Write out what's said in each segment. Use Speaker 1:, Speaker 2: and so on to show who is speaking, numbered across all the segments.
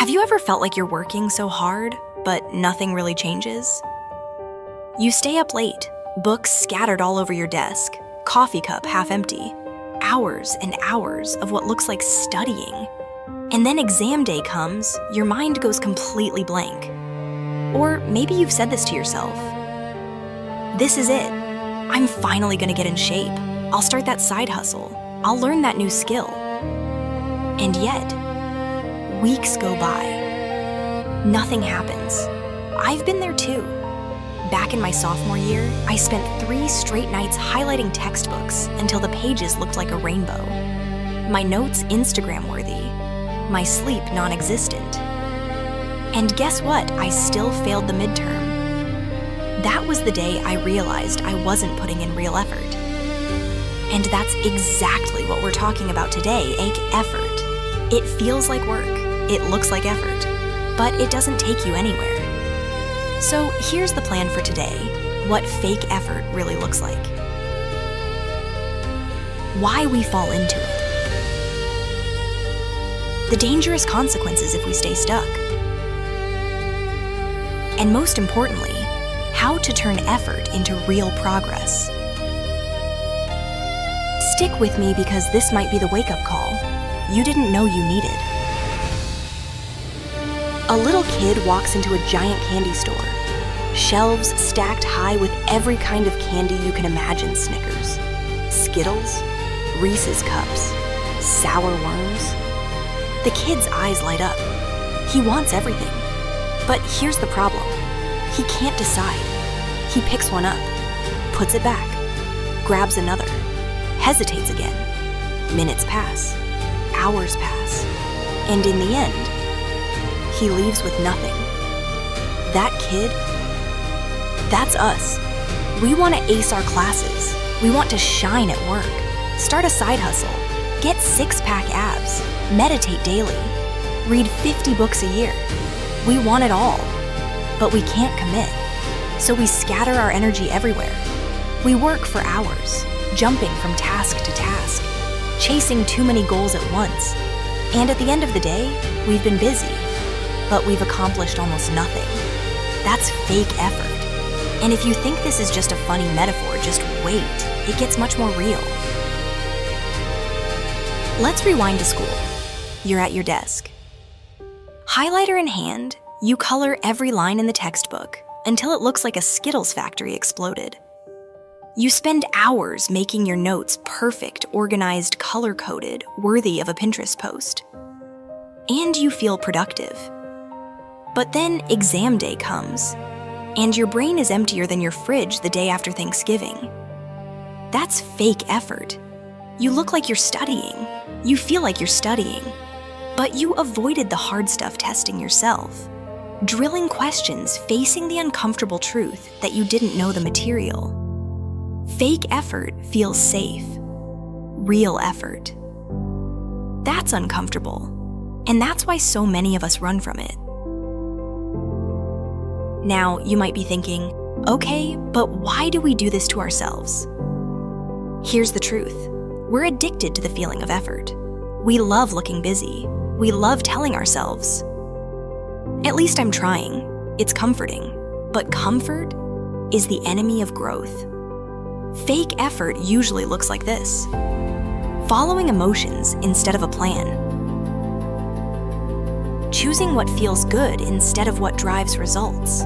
Speaker 1: Have you ever felt like you're working so hard, but nothing really changes? You stay up late, books scattered all over your desk, coffee cup half empty, hours and hours of what looks like studying. And then exam day comes, your mind goes completely blank. Or maybe you've said this to yourself. This is it. I'm finally gonna get in shape. I'll start that side hustle. I'll learn that new skill. And yet, weeks go by. Nothing happens. I've been there too. Back in my sophomore year, I spent 3 straight nights highlighting textbooks until the pages looked like a rainbow. My notes Instagram-worthy. My sleep non-existent. And guess what? I still failed the midterm. That was the day I realized I wasn't putting in real effort. And that's exactly what we're talking about today, effort. It feels like work, it looks like effort, but it doesn't take you anywhere. So here's the plan for today, what fake effort really looks like. Why we fall into it. The dangerous consequences if we stay stuck. And most importantly, how to turn effort into real progress. Stick with me because this might be the wake-up call you didn't know you needed. A little kid walks into a giant candy store. Shelves stacked high with every kind of candy you can imagine: Snickers, Skittles, Reese's Cups, sour worms. The kid's eyes light up. He wants everything. But here's the problem. He can't decide. He picks one up, puts it back, grabs another, hesitates again. Minutes pass, hours pass, and in the end, he leaves with nothing. That kid, that's us. We want to ace our classes. We want to shine at work, start a side hustle, get 6-pack abs, meditate daily, read 50 books a year. We want it all, but we can't commit. So we scatter our energy everywhere. We work for hours, jumping from task to task, chasing too many goals at once. And at the end of the day, we've been busy, but we've accomplished almost nothing. That's fake effort. And if you think this is just a funny metaphor, just wait. It gets much more real. Let's rewind to school. You're at your desk. Highlighter in hand, you color every line in the textbook until it looks like a Skittles factory exploded. You spend hours making your notes perfect, organized, color-coded, worthy of a Pinterest post. And you feel productive. But then exam day comes, and your brain is emptier than your fridge the day after Thanksgiving. That's fake effort. You look like you're studying. You feel like you're studying. But you avoided the hard stuff testing yourself. Drilling questions, facing the uncomfortable truth that you didn't know the material. Fake effort feels safe. Real effort. That's uncomfortable. And that's why so many of us run from it. Now, you might be thinking, okay, but why do we do this to ourselves? Here's the truth. We're addicted to the feeling of effort. We love looking busy. We love telling ourselves, at least I'm trying. It's comforting. But comfort is the enemy of growth. Fake effort usually looks like this. Following emotions instead of a plan. Choosing what feels good instead of what drives results.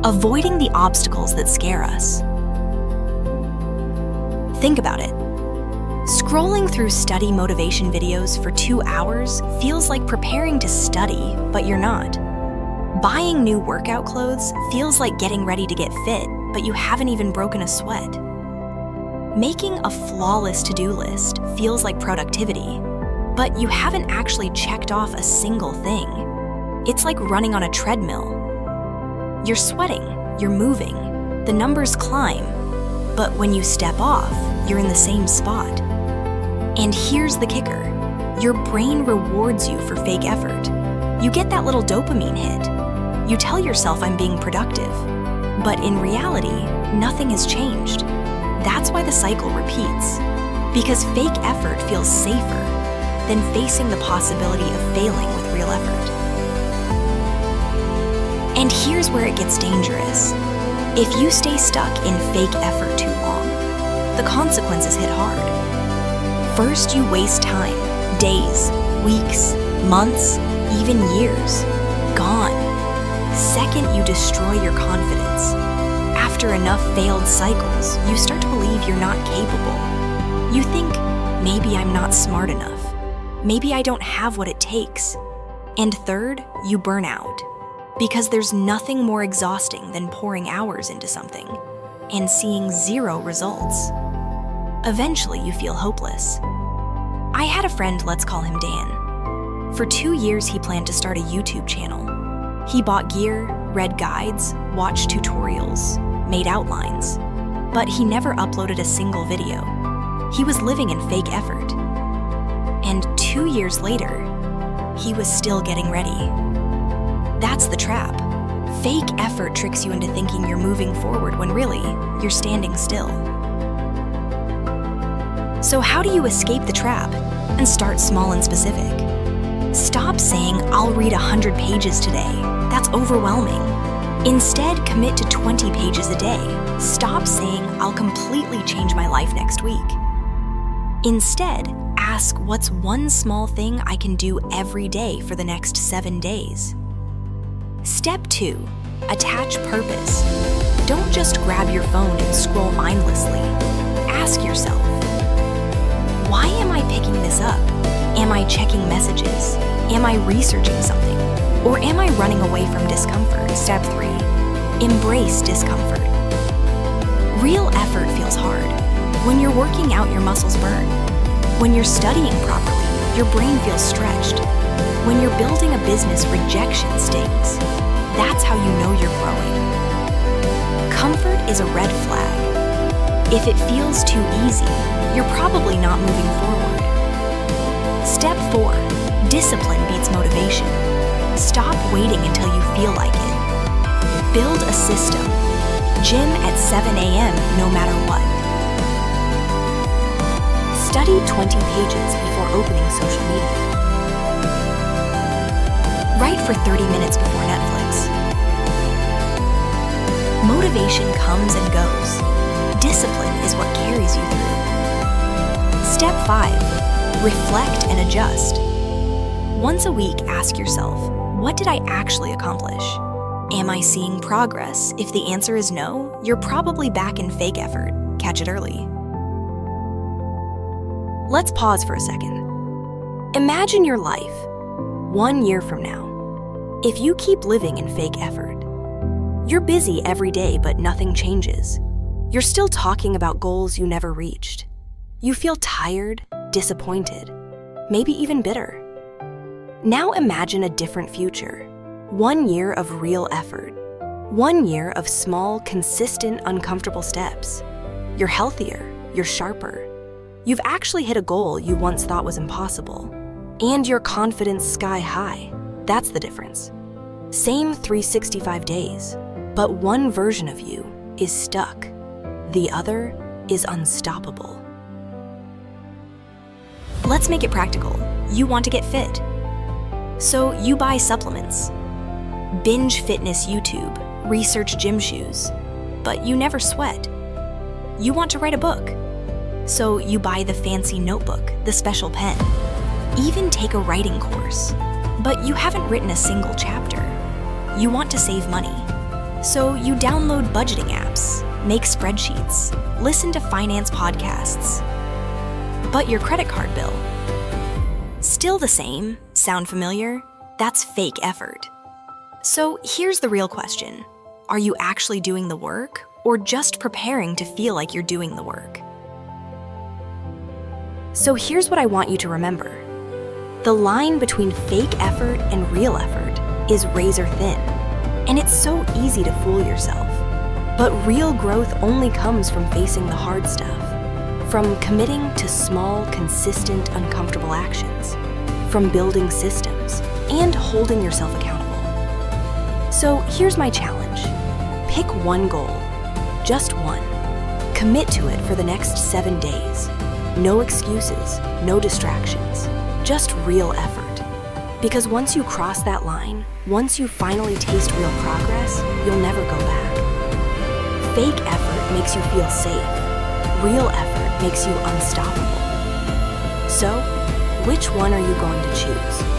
Speaker 1: Avoiding the obstacles that scare us. Think about it. Scrolling through study motivation videos for 2 hours feels like preparing to study, but you're not. Buying new workout clothes feels like getting ready to get fit, but you haven't even broken a sweat. Making a flawless to-do list feels like productivity, but you haven't actually checked off a single thing. It's like running on a treadmill. You're sweating, you're moving, the numbers climb, but when you step off, you're in the same spot. And here's the kicker. Your brain rewards you for fake effort. You get that little dopamine hit. You tell yourself I'm being productive. But in reality, nothing has changed. That's why the cycle repeats. Because fake effort feels safer. than facing the possibility of failing with real effort. And here's where it gets dangerous. If you stay stuck in fake effort too long, the consequences hit hard. First, you waste time, days, weeks, months, even years. Gone. Second, you destroy your confidence. After enough failed cycles, you start to believe you're not capable. You think, maybe I'm not smart enough. Maybe I don't have what it takes. And third, you burn out. Because there's nothing more exhausting than pouring hours into something and seeing zero results. Eventually, you feel hopeless. I had a friend, let's call him Dan. For 2 years, he planned to start a YouTube channel. He bought gear, read guides, watched tutorials, made outlines, but he never uploaded a single video. He was living in fake effort. And 2 years later, he was still getting ready. That's the trap. Fake effort tricks you into thinking you're moving forward when really, you're standing still. So how do you escape the trap and start small and specific? Stop saying, I'll read 100 pages today. That's overwhelming. Instead, commit to 20 pages a day. Stop saying, I'll completely change my life next week. Instead, ask, what's one small thing I can do every day for the next 7 days? Step 2, attach purpose. Don't just grab your phone and scroll mindlessly. Ask yourself, why am I picking this up? Am I checking messages? Am I researching something? Or am I running away from discomfort? Step 3, embrace discomfort. Real effort feels hard. When you're working out, your muscles burn. When you're studying properly, your brain feels stretched. When you're building a business, rejection stings. That's how you know you're growing. Comfort is a red flag. If it feels too easy, you're probably not moving forward. Step 4, discipline beats motivation. Stop waiting until you feel like it. Build a system. Gym at 7 a.m. no matter what. Study 20 pages before opening social media. Write for 30 minutes before Netflix. Motivation comes and goes. Discipline is what carries you through. Step 5, reflect and adjust. Once a week, ask yourself, what did I actually accomplish? Am I seeing progress? If the answer is no, you're probably back in fake effort. Catch it early. Let's pause for a second. Imagine your life 1 year from now. If you keep living in fake effort, you're busy every day, but nothing changes. You're still talking about goals you never reached. You feel tired, disappointed, maybe even bitter. Now imagine a different future. 1 year of real effort. 1 year of small, consistent, uncomfortable steps. You're healthier, you're sharper. You've actually hit a goal you once thought was impossible. And your confidence sky high. That's the difference. Same 365 days, but one version of you is stuck. The other is unstoppable. Let's make it practical. You want to get fit. So you buy supplements. Binge fitness YouTube, research gym shoes, but you never sweat. You want to write a book. So you buy the fancy notebook, the special pen, even take a writing course, but you haven't written a single chapter. You want to save money. So you download budgeting apps, make spreadsheets, listen to finance podcasts. But your credit card bill, still the same. Sound familiar? That's fake effort. So here's the real question. Are you actually doing the work or just preparing to feel like you're doing the work? So here's what I want you to remember. The line between fake effort and real effort is razor thin, and it's so easy to fool yourself. But real growth only comes from facing the hard stuff, from committing to small, consistent, uncomfortable actions, from building systems, and holding yourself accountable. So here's my challenge. Pick one goal, just one. Commit to it for the next 7 days. No excuses, no distractions. just real effort. Because once you cross that line, once you finally taste real progress, you'll never go back. Fake effort makes you feel safe. Real effort makes you unstoppable. So, which one are you going to choose?